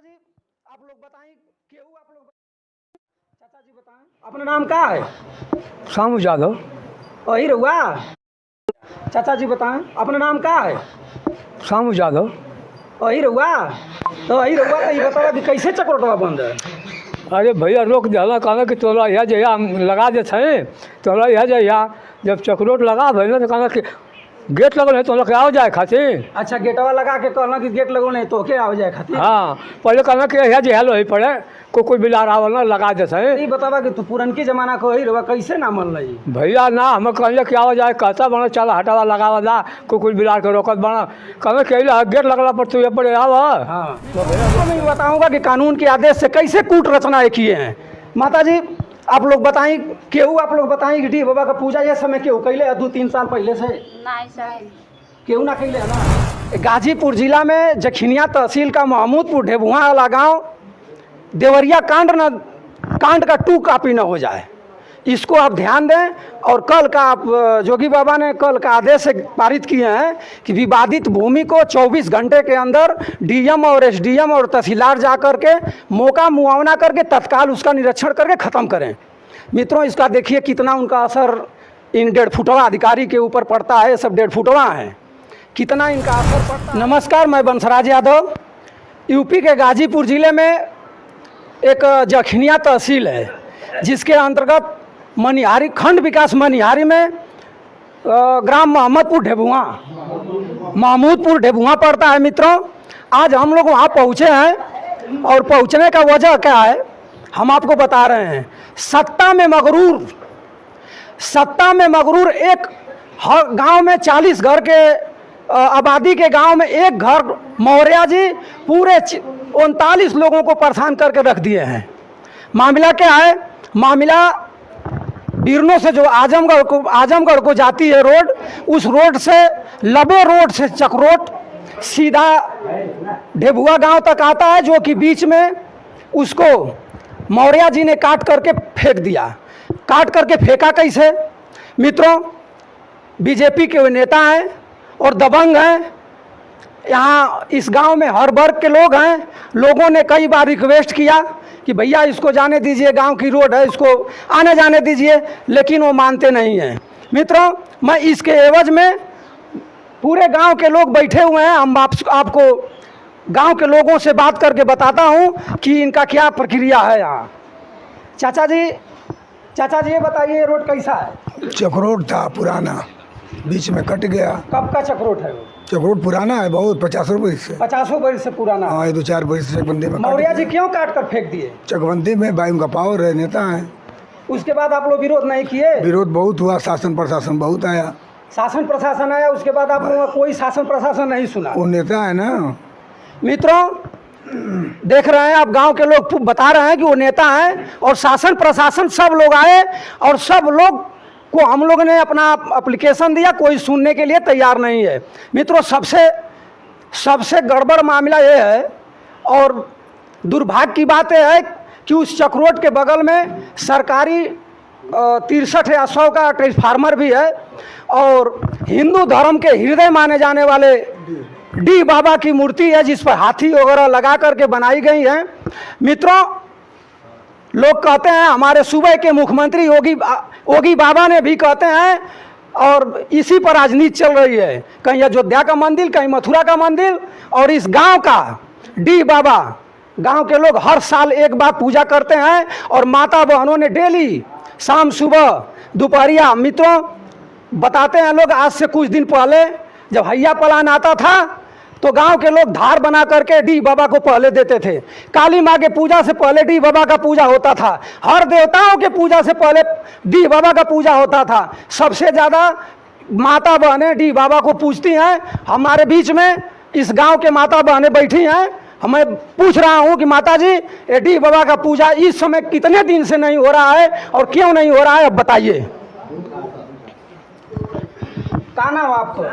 जी आप लोग बताएं, केहू आप लोग चाचा जी बताएं अपना नाम क्या है? शामू यादव। वही रहुआ। चाचा जी बताएं अपना नाम क्या है? शामू यादव। वही रहुआ। तो वही रहुआ तो ये बतावा कि कैसे चक्रोटवा बंद है? अरे भैया रोक दिया कहना कि तोला यह जया लगा देते हैं, तोला यह जया जब चक्रोट लगा भैया तो कहना कि गेट लगल है तो लोग आओ जाए खातिर। अच्छा गेटवा लगा के कहना कि गेट लगो नहीं तो के आओ जाए खातिर। हाँ पहले कहना कि यह जया लो ही पड़े कोई बिलार आवल ना लगा देते हैं। ये बतावा कि तू पुरनकी जमाना को वही रहुआ कैसे ना मन रही? भैया ना हम कहले कि आओ जाए कहता बना चल हटावा लगावा ला कोई बिलार के रोकत बना कहना कि गेट लगला पर तू ये पड़े आव। हाँ तो भैया मैं बताऊंगा कि कानून के आदेश से कैसे कूट रचनाएं किए हैं। माता जी आप लोग बताएं, केहू आप लोग बताएं कि डी बाबा का पूजा ये समय केहू कैले है 2-3 साल पहले से? नहीं सर, केहू ना कैले है ना। गाजीपुर जिला में जखिनिया तहसील का महमूदपुर ढेबुआ वाला गांव देवरिया कांड का 2 कॉपी न हो जाए, इसको आप ध्यान दें। और कल का आप जोगी बाबा ने कल का आदेश से पारित किए हैं कि विवादित भूमि को 24 घंटे के अंदर डीएम और एसडीएम और तहसीलदार जा करके मौका मुआवना करके तत्काल उसका निरीक्षण करके ख़त्म करें। मित्रों इसका देखिए कितना उनका असर इन 1.5 फुटवा अधिकारी के ऊपर पड़ता है। सब 1.5 फुटवा हैं, कितना इनका असर पड़ता है। नमस्कार, मैं बंसराज यादव। यूपी के गाजीपुर ज़िले में एक जखनिया तहसील है जिसके अंतर्गत मनिहारी खंड विकास मनिहारी में ग्राम महमूदपुर ढेबुआ पड़ता है। मित्रों आज हम लोग वहाँ पहुँचे हैं और पहुँचने का वजह क्या है हम आपको बता रहे हैं। सत्ता में मगरूर एक गांव में 40 घर के आबादी के गांव में एक घर मौर्या जी पूरे 39 लोगों को परेशान करके रख दिए हैं। मामला क्या है? मामला बिरनों से जो आजमगढ़ को जाती है रोड, उस रोड से लबे रोड से चक्रोट सीधा ढेबुआ गांव तक आता है, जो कि बीच में उसको मौर्या जी ने काट करके फेंक दिया। काट करके फेंका कैसे? मित्रों बीजेपी के नेता हैं और दबंग हैं। यहाँ इस गांव में हर वर्ग के लोग हैं। लोगों ने कई बार रिक्वेस्ट किया कि भैया इसको जाने दीजिए, गांव की रोड है, इसको आने जाने दीजिए, लेकिन वो मानते नहीं हैं। मित्रों मैं इसके एवज में पूरे गांव के लोग बैठे हुए हैं, हम आपको गांव के लोगों से बात करके बताता हूं कि इनका क्या प्रक्रिया है यहाँ। चाचा जी ये बताइए रोड कैसा है? चक्रोट था पुराना, बीच में कट गया। कब का चक्रोट है वो? चक्रोट पुराना है बहुत, 50 वर्ष से। 50 वर्ष से पुराना? हाँ 2-4 वर्ष से चकबंदी में। मौर्या जी क्यों काट कर फेंक दिए? चकबंदी में भाई उनका पावर है, नेता है। उसके बाद आप लोग विरोध नहीं किए? विरोध बहुत हुआ, शासन प्रशासन बहुत आया। शासन प्रशासन आया, उसके बाद आप लोगों का कोई शासन प्रशासन नहीं सुना? वो नेता है ना। मित्रों देख रहे हैं आप, गांव के लोग बता रहे हैं कि वो नेता हैं और शासन प्रशासन सब लोग आए और सब लोग को हम लोग ने अपना एप्लीकेशन दिया, कोई सुनने के लिए तैयार नहीं है। मित्रों सबसे गड़बड़ मामला ये है और दुर्भाग्य की बात यह है कि उस चक्रोट के बगल में सरकारी 63 या 100 का ट्रांसफार्मर भी है और हिंदू धर्म के हृदय माने जाने वाले डी बाबा की मूर्ति है जिस पर हाथी वगैरह लगा करके बनाई गई है। मित्रों लोग कहते हैं, हमारे सूबे के मुख्यमंत्री योगी बाबा ने भी कहते हैं और इसी पर राजनीति चल रही है, कहीं अयोध्या का मंदिर, कहीं मथुरा का मंदिर। और इस गांव का डी बाबा गांव के लोग हर साल एक बार पूजा करते हैं और माता बहनों ने डेली शाम सुबह दोपहरिया। मित्रों बताते हैं लोग, आज से कुछ दिन पहले जब हैया पलान आता था तो गांव के लोग धार बना करके डी बाबा को पहले देते थे। काली माँ के पूजा से पहले डी बाबा का पूजा होता था, हर देवताओं के पूजा से पहले डी बाबा का पूजा होता था। सबसे ज़्यादा माता बहनें डी बाबा को पूजती हैं। हमारे बीच में इस गांव के माता बहनें बैठी हैं। मैं पूछ रहा हूं कि माता जी ये डी बाबा का पूजा इस समय कितने दिन से नहीं हो रहा है और क्यों नहीं हो रहा है, अब बताइए। का नाम आपको?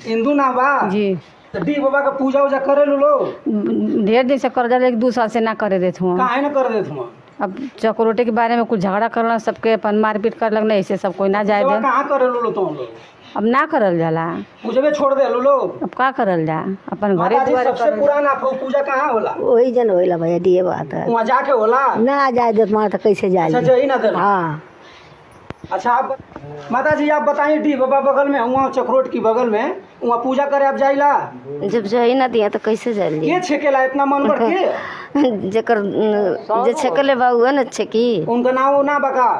इंदू नाम बा जी। तो डी बाबा का पूजा वूजा करे लो? ढेर दिन से कर जा, 1-2 साल से ना करे देते हुआ। काहे ना कर देते हुआ? अब चक्रोटे के बारे में कुछ झगड़ा करना, सबके अपन मारपीट कर लगना, ऐसे सब कोई ना जाए दे। कहाँ करे लो तुम लोग? अब ना करल जाला। पूजबे छोड़ दे लोग। अब का करल जा, अपन घरे माता जी द्वारे सबसे करल। पुराना पूजा कहाँ होला? वही जन होला भैया दिए बात है। वहाँ जाके होला? ना जाए देत मार तो कैसे अच्छा जाए। जही ना दे। हाँ अच्छा आप माता जी आप बताइए, डी बाबा बगल में, वहाँ चक्रोट की बगल में, वहाँ पूजा करे आप जाइला? जब जाई ना दिया तो कैसे जाए। के छेकेला इतना मन बढ़ के? जेकर जे छकले बाबू है ना छकी उनका नाम ना बका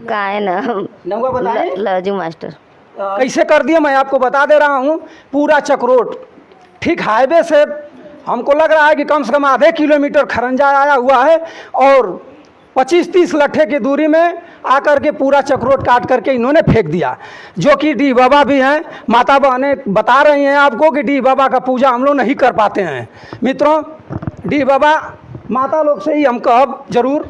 का है ना नौवा बताइए। लाजू मास्टर। कैसे कर दिया मैं आपको बता दे रहा हूँ। पूरा चक्रोट ठीक हाईवे से हमको लग रहा है कि कम से कम आधे किलोमीटर खरंजा आया हुआ है और 25-30 लट्ठे की दूरी में आकर के पूरा चक्रोट काट करके इन्होंने फेंक दिया। जो कि डी बाबा भी हैं, माता बहनें बता रही हैं आपको कि डी बाबा का पूजा हम लोग नहीं कर पाते हैं। मित्रों डी बाबा माता लोग से ही हम कहब जरूर।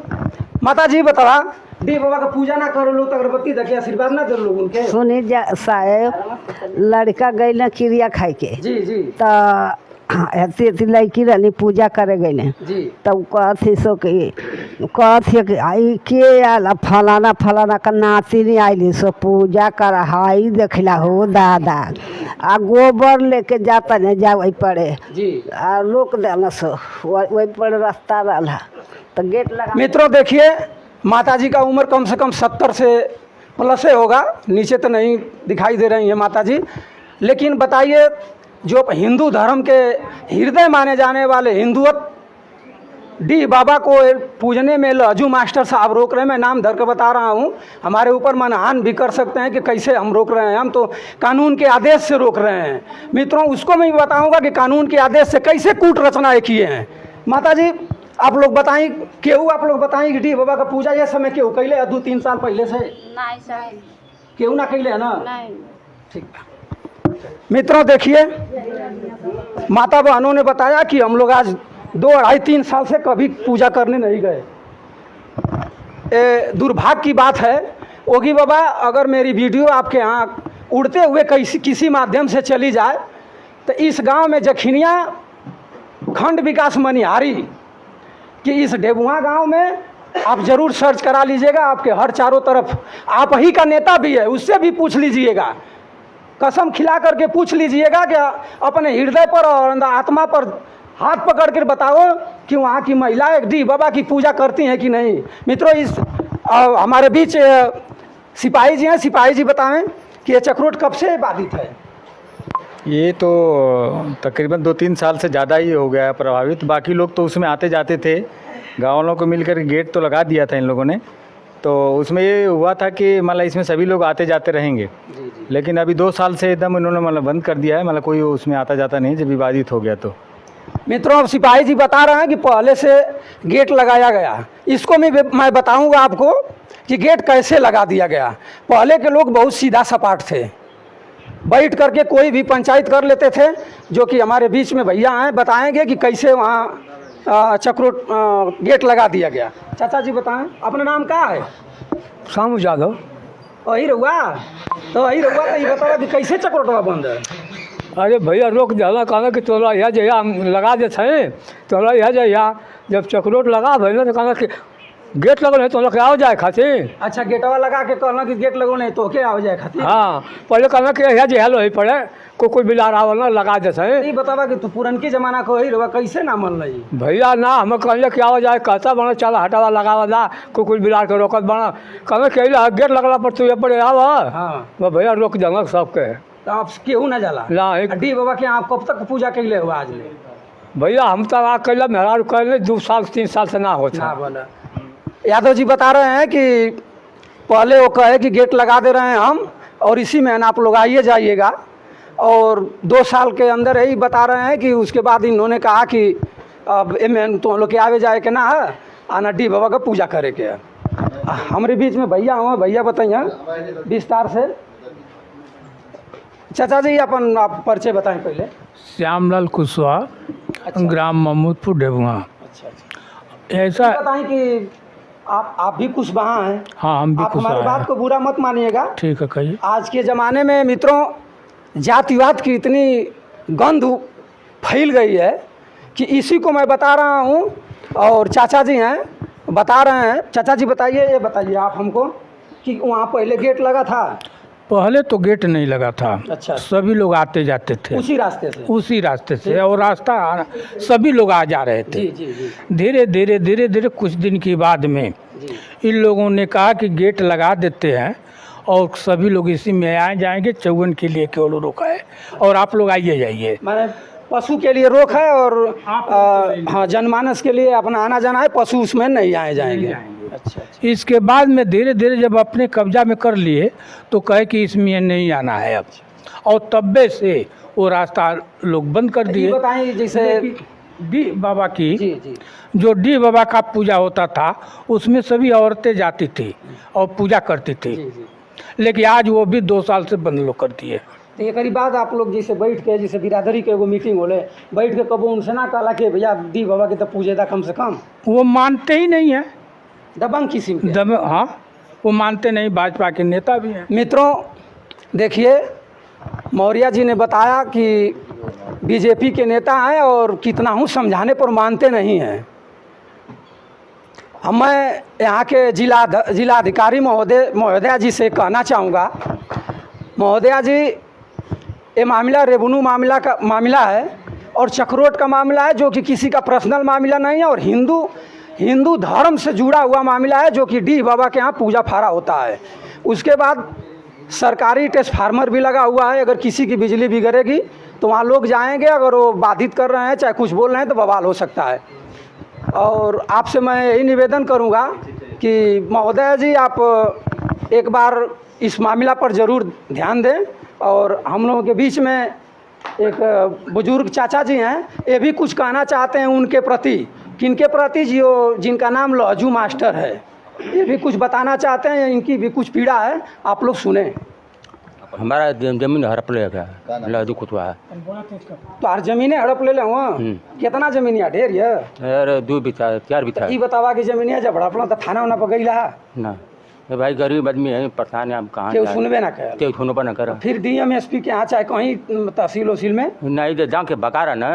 माता जी बता, डी बाबा का पूजा ना करो लोग तो अगरबत्ती देखे आशीर्वाद ना दे लोग उनके। सुनी साहेब लड़का गई ना चिड़िया खाए के जी जी तो ऐसी लड़की रहनी पूजा करे गई जी तब कहती सो कि कहती कि आई के आल फलाना फलाना का नाती नहीं आईली सो पूजा कर हाई देखला हो दादा आ गोबर लेके जाता नहीं जा वही पड़े जी। आ रोक देना सो वही पर रास्ता रहा तो गेट लगा। मित्रों देखिए माता जी का उम्र कम से कम 70 से प्लस होगा, नीचे तो नहीं दिखाई दे रही है माता जी। लेकिन बताइए जो हिंदू धर्म के हृदय माने जाने वाले हिंदुत्व डी बाबा को पूजने में लाजू मास्टर साहब रोक रहे हैं। मैं नाम धर के बता रहा हूँ, हमारे ऊपर मनहान भी कर सकते हैं कि कैसे हम रोक रहे हैं। हम तो कानून के आदेश से रोक रहे हैं। मित्रों उसको मैं बताऊंगा कि कानून के आदेश से कैसे कूट रचनाएँ किए हैं। माता जी आप लोग बताएं, केहू आप लोग बताएं कि डी बाबा का पूजा ये समय केहू कैले है 2-3 साल पहले से? नहीं साहब केहू ना कैले है ना? नहीं। ठीक। मित्रों देखिए माता बहनों ने बताया कि हम लोग आज 2-2.5-3 साल से कभी पूजा करने नहीं गए। दुर्भाग्य की बात है। ओगी बाबा अगर मेरी वीडियो आपके यहाँ उड़ते हुए किसी माध्यम से चली जाए तो इस गांव में जखिनिया खंड विकास मनिहारी कि इस डेबुआ गांव में आप ज़रूर सर्च करा लीजिएगा। आपके हर चारों तरफ आप ही का नेता भी है, उससे भी पूछ लीजिएगा, कसम खिला करके पूछ लीजिएगा कि अपने हृदय पर और आत्मा पर हाथ पकड़ कर बताओ कि वहाँ की महिलाएं डी बाबा की पूजा करती हैं कि नहीं। मित्रों इस हमारे बीच सिपाही जी हैं। सिपाही जी बताएं कि ये चक्रोट कब से बाधित है? ये तो तकरीबन 2-3 साल से ज़्यादा ही हो गया है प्रभावित। बाकी लोग तो उसमें आते जाते थे, गाँव वालों को मिलकर गेट तो लगा दिया था इन लोगों ने। तो उसमें ये हुआ था कि मतलब इसमें सभी लोग आते जाते रहेंगे। लेकिन अभी 2 साल से एकदम इन्होंने मतलब बंद कर दिया है, मतलब कोई उसमें आता जाता नहीं जब विवादित हो गया तो। मित्रों अब सिपाही जी बता रहे हैं कि पहले से गेट लगाया गया। इसको मैं बताऊंगा आपको कि गेट कैसे लगा दिया गया। पहले के लोग बहुत सीधा सपाट थे, बैठ करके कोई भी पंचायत कर लेते थे। जो कि हमारे बीच में भैया हैं, बताएंगे कि कैसे वहाँ चक्रोट गेट लगा दिया गया। चाचा जी बताएं अपना नाम क्या है? शामू यादव। वही रहुआ तो ये बताओ कि कैसे चक्रोटवा बंद है? अरे भैया रोक दिया कहना कि तोरा यह जया लगा देते हैं, तोरा यह जया जब चक्रोट लगा भैया तो कहना कि गेट लगल है तो लोग आओ जाए खातिर। अच्छा गेटवा लगा के कहना कि गेट लगो नहीं तो के आओ जाए खातिर। हाँ पहले कहना कि यह जया लो ही पड़े कोई बिलार आवल ना लगा देते हैं। ये बतावा कि तू पुरनकी जमाना को ही रहुआ कैसे ना मन रही? भैया ना हमें कहले कि आओ जाए कहता बना चल हटावा लगावा दा कोई बिलार के रोकत बना कहना कि गेट लगला पर तू ये पड़े आव। हाँ वह भैया रोक देंगे सबके। तो आप केहू ना जाला ना डी बाबा के आप कब तक पूजा कैले हुआ आज ले? भैया हम तो आ कैला मेहरा कैले 2 साल 3 साल से ना होता। ना बोला। यादव जी बता रहे हैं कि पहले वो कहे कि गेट लगा दे रहे हैं हम और इसी में आप लोग आइए जाइएगा, और 2 साल के अंदर यही बता रहे हैं कि उसके बाद इन्होंने कहा कि अब एम तो लोग के आवे जाए के ना है आना डी बाबा का पूजा करे के। हमारे बीच में भैया हुआ, भैया बताइए विस्तार से। चाचा जी अपन आप परिचय बताएं पहले। श्यामलाल कुशवाहा। अच्छा। ग्राम महमूदपुर डेबुआ। अच्छा ऐसा बताएं कि आप भी कुशवाहा हैं। हाँ हम भी आप हमारी कुशवाहा बात को बुरा मत मानिएगा। ठीक है कहिए। आज के ज़माने में मित्रों जातिवाद की इतनी गंध फैल गई है कि इसी को मैं बता रहा हूँ, और चाचा जी हैं बता रहे हैं। चाचा जी बताइए, ये बताइए आप हमको कि वहाँ पहले गेट लगा था? पहले तो गेट नहीं लगा था। अच्छा। सभी लोग आते जाते थे उसी रास्ते से? उसी रास्ते से, और रास्ता सभी लोग आ जा रहे थे। जी जी जी धीरे धीरे धीरे धीरे कुछ दिन के बाद में जी। इन लोगों ने कहा कि गेट लगा देते हैं और सभी लोग इसी में आए जाएंगे, 54 के लिए केवल रोका है और आप लोग आइए जाइए। माने पशु के लिए रोक है और हाँ जनमानस के लिए अपना आना जाना है, पशु उसमें नहीं आए जाएंगे। अच्छा अच्छा। इसके बाद में धीरे धीरे जब अपने कब्जा में कर लिए तो कहे कि इसमें नहीं आना है अब, और तब्बे से वो रास्ता लोग बंद कर ये दिए। बताएं जैसे डी बाबा की जी जी जो डी बाबा का पूजा होता था उसमें सभी औरतें जाती थी और पूजा करती थी, जी जी। लेकिन आज वो भी 2 साल से बंद लोग कर दिए। तो ये करीब बाद आप लोग जैसे बैठ के जैसे बिरादरी के एगो मीटिंग होले, बैठ के कबो उनसे ना कहला कि भैया दी बाबा के तो पूजे था कम से कम? वो मानते ही नहीं है, दबंग किस्म के। हाँ वो मानते नहीं। भाजपा के नेता भी हैं। मित्रों देखिए, मौर्य जी ने बताया कि बीजेपी के नेता हैं और कितना हूँ समझाने पर मानते नहीं हैं। मैं यहाँ के जिलाधिकारी महोदया जी से कहना चाहूँगा, महोदया जी ये मामला रेवेन्यू मामला है और चक्रोट का मामला है, जो कि किसी का पर्सनल मामला नहीं है, और हिंदू धर्म से जुड़ा हुआ मामला है, जो कि डी बाबा के यहाँ पूजा फारा होता है। उसके बाद सरकारी ट्रांसफार्मर भी लगा हुआ है, अगर किसी की बिजली बिगड़ेगी तो वहाँ लोग जाएंगे, अगर वो बाधित कर रहे हैं चाहे कुछ बोल रहे हैं तो बवाल हो सकता है। और आपसे मैं यही निवेदन करूँगा कि महोदय जी आप एक बार इस मामला पर ज़रूर ध्यान दें। और हम लोगों के बीच में एक बुजुर्ग चाचा जी हैं, ये भी कुछ कहना चाहते हैं उनके प्रति। किनके प्रति? जिनका नाम लहजू मास्टर है, ये भी कुछ बताना चाहते हैं, इनकी भी कुछ पीड़ा है, आप लोग सुने। हमारा जमीन हड़प ले गया, लहजू कुतवा है। तो हर जमीने हड़प ले हुआ? कितना जमीन है? ढेर है अरे 2 बीघा 4 बीघा। ई बतावा की जमीन है, जब हड़पना तो थाना उना पर गई ना ये भाई गरीब आदमी है, परेशान है, हम कहाँ केहू सुनबे ना कर, केहू सुनबे ना कर। फिर डीएम एसपी के यहाँ चाहे कहीं तहसील वसील में नहीं दे जाके बका रहा ना।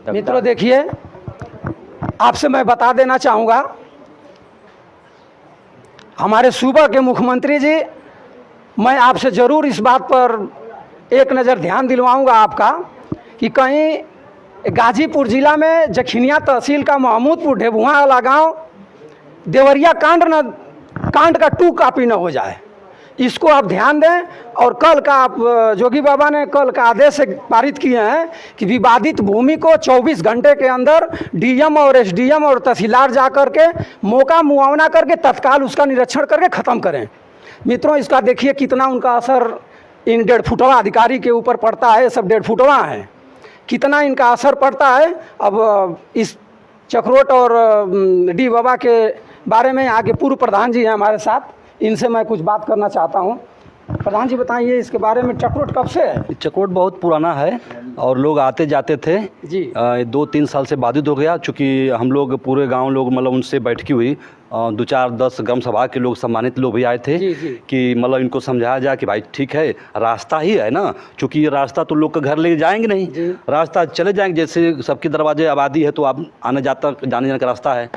मित्रों देखिए, आपसे मैं बता देना चाहूँगा, हमारे सूबा के मुख्यमंत्री जी, मैं आपसे ज़रूर इस बात पर एक नज़र ध्यान दिलवाऊंगा आपका कि कहीं गाजीपुर ज़िला में जखिनिया तहसील का महमूदपुर ढेबुआ वाला गांव देवरिया कांड का 2 कॉपी न हो जाए, इसको आप ध्यान दें। और कल का आप जोगी बाबा ने कल का आदेश पारित किए हैं कि विवादित भूमि को 24 घंटे के अंदर डीएम और एसडीएम और तहसीलदार जा कर के मौका मुआवना करके तत्काल उसका निरीक्षण करके ख़त्म करें। मित्रों इसका देखिए कितना उनका असर इन 1.5 फुटवा अधिकारी के ऊपर पड़ता है, सब 1.5 फुटवा हैं, कितना इनका असर पड़ता है। अब इस चक्रोट और डी बाबा के बारे में आगे पूर्व प्रधान जी हैं हमारे साथ, इनसे मैं कुछ बात करना चाहता हूं। प्रधान जी बताइए इसके बारे में, चक्रोट कब से है? चक्रोट बहुत पुराना है और लोग आते जाते थे जी। 2-3 साल से बाधित हो गया, चूँकि हम लोग पूरे गांव लोग मतलब उनसे बैठकी हुई, 2-4-10 ग्राम सभा के लोग सम्मानित लोग भी आए थे। जी, जी। कि मतलब इनको समझाया जाए कि भाई ठीक है, रास्ता ही है ना, चूँकि ये रास्ता तो लोग के घर ले जाएंगे नहीं, रास्ता चले जाएंगे, जैसे सबके दरवाजे आबादी है तो आप जाने जाने का रास्ता है।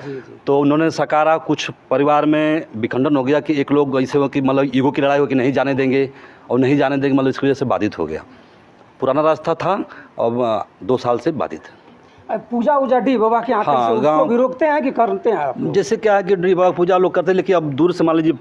तो उन्होंने सकारा, कुछ परिवार में विखंडन हो गया कि एक लोग ऐसे हो कि मतलब ईगो की लड़ाई हो कि नहीं जाने देंगे, और नहीं जाने देंगे, मतलब इसकी वजह से बाधित हो गया। पुराना रास्ता था, अब 2 साल से बाधित है। पूजा उजा डी बाबा के यहाँ हाँ, उसको भी रोकते हैं कि करते हैं आप लोग? जैसे क्या है कि डी बाबा पूजा लोग करते हैं, लेकिन अब दूर से मान लीजिए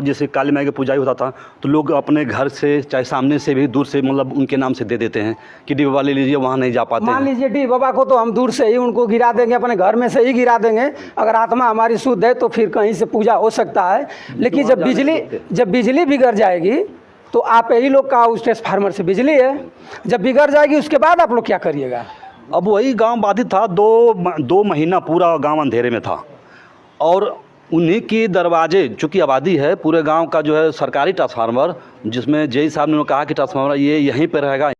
जैसे काली माई का पूजा ही होता था तो लोग अपने घर से चाहे सामने से भी दूर से मतलब उनके नाम से दे देते हैं कि डी बाबा ले लीजिए, वहाँ नहीं जा पाते। मान लीजिए डी बाबा को तो हम दूर से ही उनको गिरा देंगे, अपने घर में से ही गिरा देंगे, अगर आत्मा हमारी शुद्ध है तो फिर कहीं से पूजा हो सकता है। लेकिन जब बिजली बिगड़ जाएगी तो आप यही लोग का उस ट्रांसफार्मर से बिजली है, जब बिगड़ जाएगी उसके बाद आप लोग क्या करिएगा? अब वही गांव बाधित था, 2 महीना पूरा गांव अंधेरे में था, और उन्हीं की दरवाजे, चूँकि आबादी है पूरे गांव का जो है सरकारी ट्रांसफार्मर, जिसमें जेई साहब ने कहा कि ट्रांसफार्मर ये यहीं पे रहेगा।